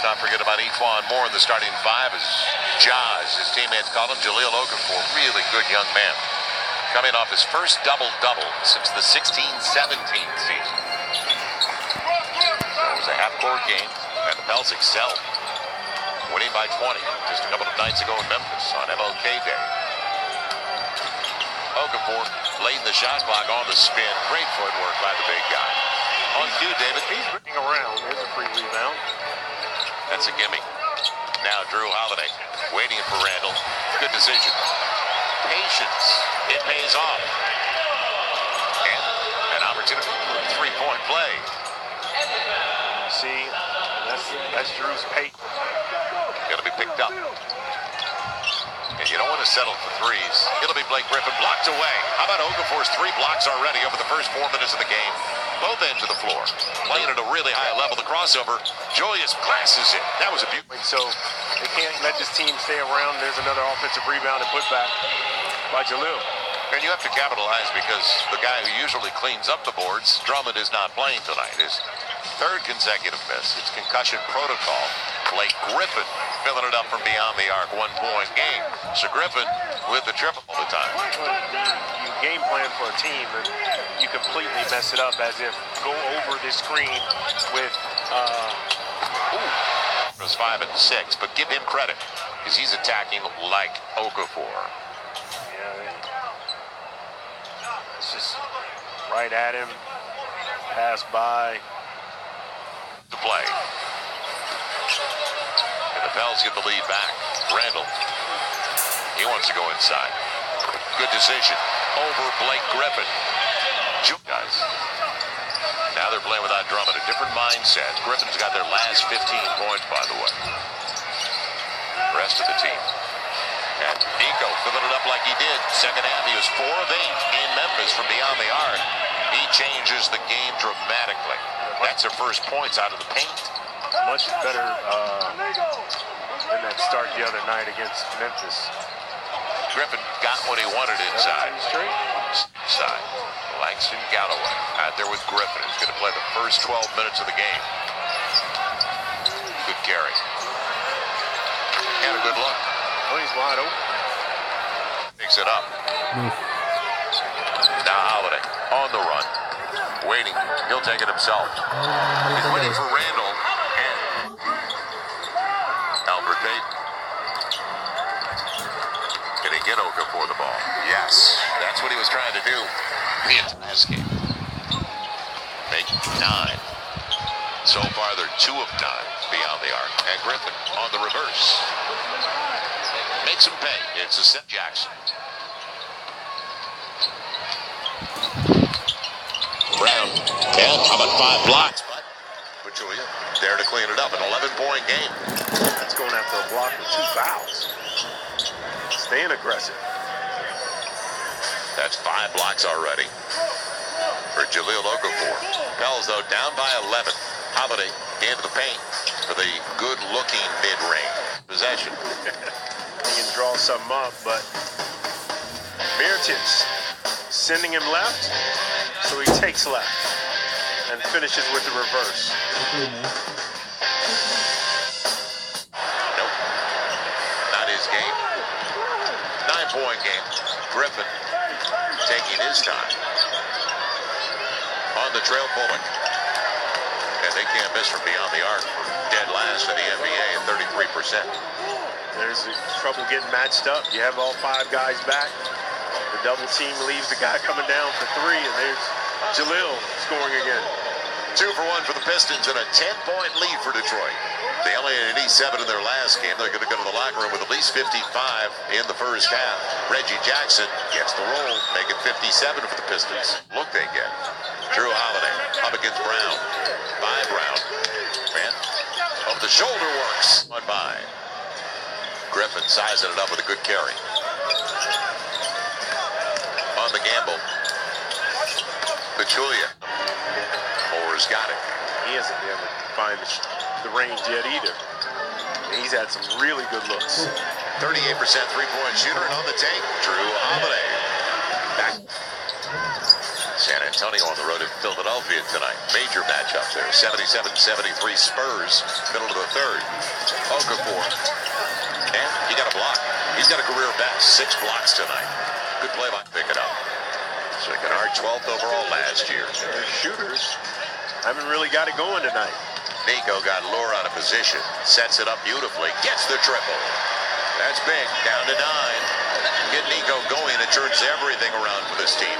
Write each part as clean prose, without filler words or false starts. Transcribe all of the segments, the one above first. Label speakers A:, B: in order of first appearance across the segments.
A: not forget about Etwan Moore in the starting five as Jaws, his teammates call him. Jahlil Okafor, really good young man. Coming off his first double-double since the 16-17 season. It was a half-court game, and the Pels excelled, winning by 20 just a couple of nights ago in Memphis on MLK Day. Okafor late in the shot clock on the spin. Great footwork by the big guy. On cue, David.
B: He's running around. There's a free rebound.
A: That's a gimme. Now Drew Holiday waiting for Randall. Good decision. Patience. It pays off. And an opportunity for a three-point play.
B: See, that's Drew's pace.
A: Going to be picked up. And you don't want to settle for threes. It'll be Blake Griffin blocked away. How about Okafor's 3 blocks already over the first 4 minutes of the game? Both ends of the floor. Playing at a really high level. The crossover. Julius glasses it. That was a beautiful.
B: So they can't let this team stay around. There's another offensive rebound and putback by Jahlil.
A: And you have to capitalize because the guy who usually cleans up the boards, Drummond, is not playing tonight. His 3rd consecutive miss. It's concussion protocol. Blake Griffin filling it up from beyond the arc. 1-point game. So Griffin with the triple all the time.
B: You game plan for a team and you completely mess it up as if go over this screen with
A: It was 5 and 6, but give him credit because he's attacking like Okafor.
B: Yeah, it's just right at him, pass by.
A: To play. And the Pels get the lead back. Randall. He wants to go inside. Good decision. Over Blake Griffin. Guys. Now they're playing without Drummond. A different mindset. Griffin's got their last 15 points, by the way. The rest of the team. And Nico filling it up like he did. Second half, he was 4 of 8 in Memphis from beyond the arc. He changes the game dramatically. That's their first points out of the paint.
B: Much better than that start the other night against Memphis.
A: Griffin got what he wanted inside.
B: Straight.
A: Inside. Langston Galloway out there with Griffin, who's going to play the first 12 minutes of the game. Good carry. And a good look.
B: Oh, he's wide open.
A: Picks it up. Now Holiday on the run. Waiting. He'll take it himself. He's waiting for Randall and Albert Payton. Can he get Okafor the ball? Yes. That's what he was trying to do. The last game. Make 9. So far, they're 2 of 9 beyond the arc. And Griffin on the reverse. Makes him pay. It's a Seth Jackson. Brown. And how about 5 blocks? But Julia there to clean it up. An 11-point game.
B: That's going after a block with 2 fouls. Staying aggressive.
A: That's 5 blocks already for Jahlil Okafor. Pels, though, down by 11. Holiday into the paint for the good-looking mid-range possession.
B: He can draw something up, but Mirotić sending him left, so he takes left and finishes with the reverse.
A: Nope. Not his game. 9-point game. Griffin taking his time. On the trail, Bullock. And they can't miss from beyond the arc. Dead last in the NBA at 33%.
B: There's trouble getting matched up. You have all 5 guys back. The double team leaves the guy coming down for 3, and there's Jahlil scoring again.
A: 2 for 1 for the Pistons and a 10-point lead for Detroit. They only had 87 in their last game. They're going to go to the locker room with at least 55 in the first half. Reggie Jackson gets the roll, making 57 for the Pistons. Look they get. Drew Holiday up against Brown. By Brown. Man, over the shoulder works. On by. Griffin sizing it up with a good carry. On the gamble. Pachulia. Moore's got it.
B: He hasn't been able to find the range yet either. He's had some really good looks.
A: 38% three-point shooter, and on the take, Drew Holiday. Back. San Antonio. Antonio on the road in Philadelphia tonight. Major matchup there. 77-73 Spurs, middle of the third. Okafor. And he got a block. He's got a career best. 6 blocks tonight. Good play by pick it up. So Kennard 12th overall last year.
B: Their shooters haven't really got it going tonight.
A: Nico got Lure out of position. Sets it up beautifully. Gets the triple. That's big. Down to 9. Get Nico going. It turns everything around for this team.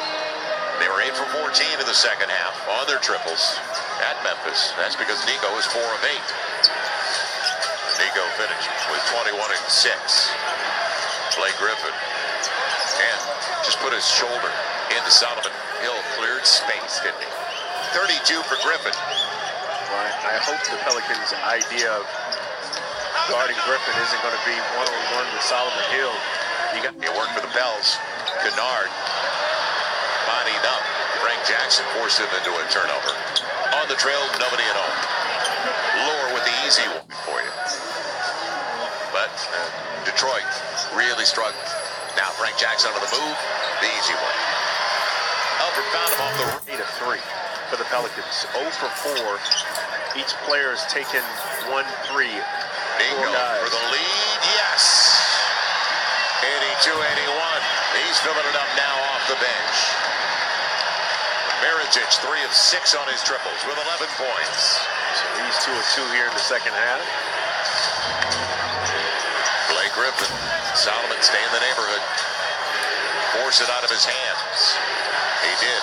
A: They were 8 for 14 in the second half on their triples at Memphis. That's because Nico is 4 of 8. Nico finished with 21 and 6. Blake Griffin. And just put his shoulder into Solomon Hill. Cleared space, didn't he? 32 for Griffin.
B: Well, I hope the Pelicans' idea of guarding Griffin isn't going to be one-on-one with Solomon Hill.
A: It worked for the Pels. Kennard bodied up. Frank Jackson forced him into a turnover. On the trail, nobody at home. Lure with the easy one for you. But Detroit really struggled. Now Frank Jackson on the move. The easy one. Albert found him off the
B: 8 of 3 for the Pelicans. 0 for 4. Each player has taken 1-3.
A: Nico for the lead. Yes. 82-81. He's filling it up now off the bench. Miritic, 3 of 6 on his triples with 11 points.
B: So he's 2 of 2 here in the second half.
A: Blake Griffin. Solomon stay in the neighborhood. Force it out of his hands. He did.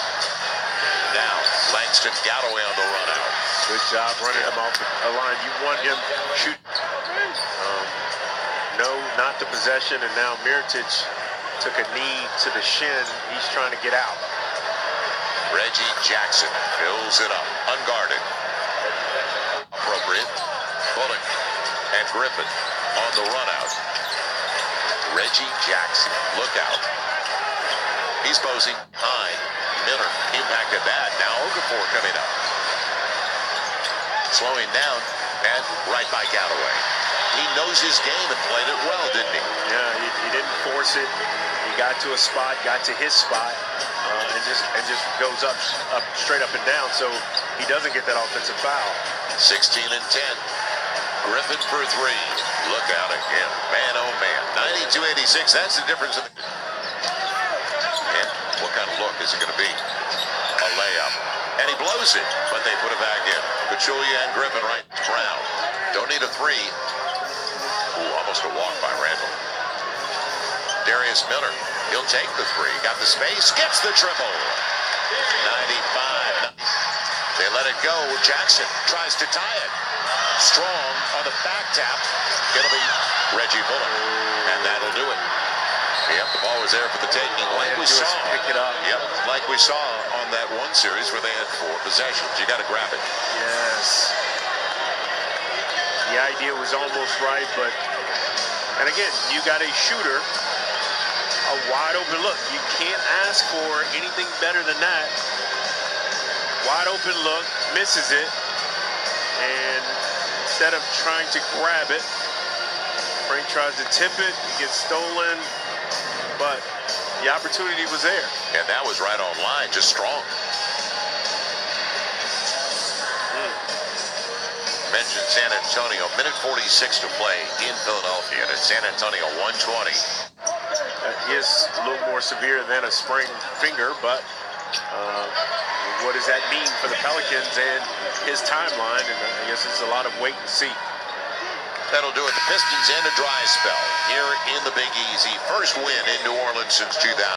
A: Now, Langston Galloway on the run out.
B: Good job running him off the line. You want him shoot. No, not the possession. And now Miritic took a knee to the shin. He's trying to get out.
A: Reggie Jackson fills it up, unguarded. Appropriate. Bullock and Griffin on the run out. Reggie Jackson, look out. He's posing high. Miller impacted that. Now Okafor coming up. Slowing down and right by Galloway. He knows his game and played it well, didn't he?
B: Yeah, he didn't force it. He got to a spot, got to his spot, and just goes up straight up and down. So he doesn't get that offensive foul.
A: 16 and 10. Griffin for 3. Look out again. Man, oh man. 92-86. That's the difference. And what kind of look is it going to be? A layup. And he blows it, but they put it back in. Pachulia and Griffin right. Brown. Don't need a 3. Ooh, almost a walk by Randall. Darius Miller. He'll take the 3. Got the space. Gets the triple. 95. They let it go. Jackson tries to tie it. Strong on the back tap. It'll be Reggie Bullock. And that'll do it. Yep, the ball was there for the taking. Like we saw.
B: Pick it up.
A: Yep, like we saw on that one series where they had 4 possessions. You got to grab it.
B: Yes. The idea was almost right, but, and again, you got a shooter, a wide open look. You can't ask for anything better than that. Wide open look, misses it, and instead of trying to grab it, Frank tries to tip it, it gets stolen, but the opportunity was there.
A: And that was right on line, just strong. Mentioned San Antonio, minute 46 to play in Philadelphia, and it's San Antonio 120.
B: That is a little more severe than a sprained finger, but what does that mean for the Pelicans and his timeline? And I guess it's a lot of wait and see.
A: That'll do it. The Pistons end a dry spell here in the Big Easy. First win in New Orleans since 2000.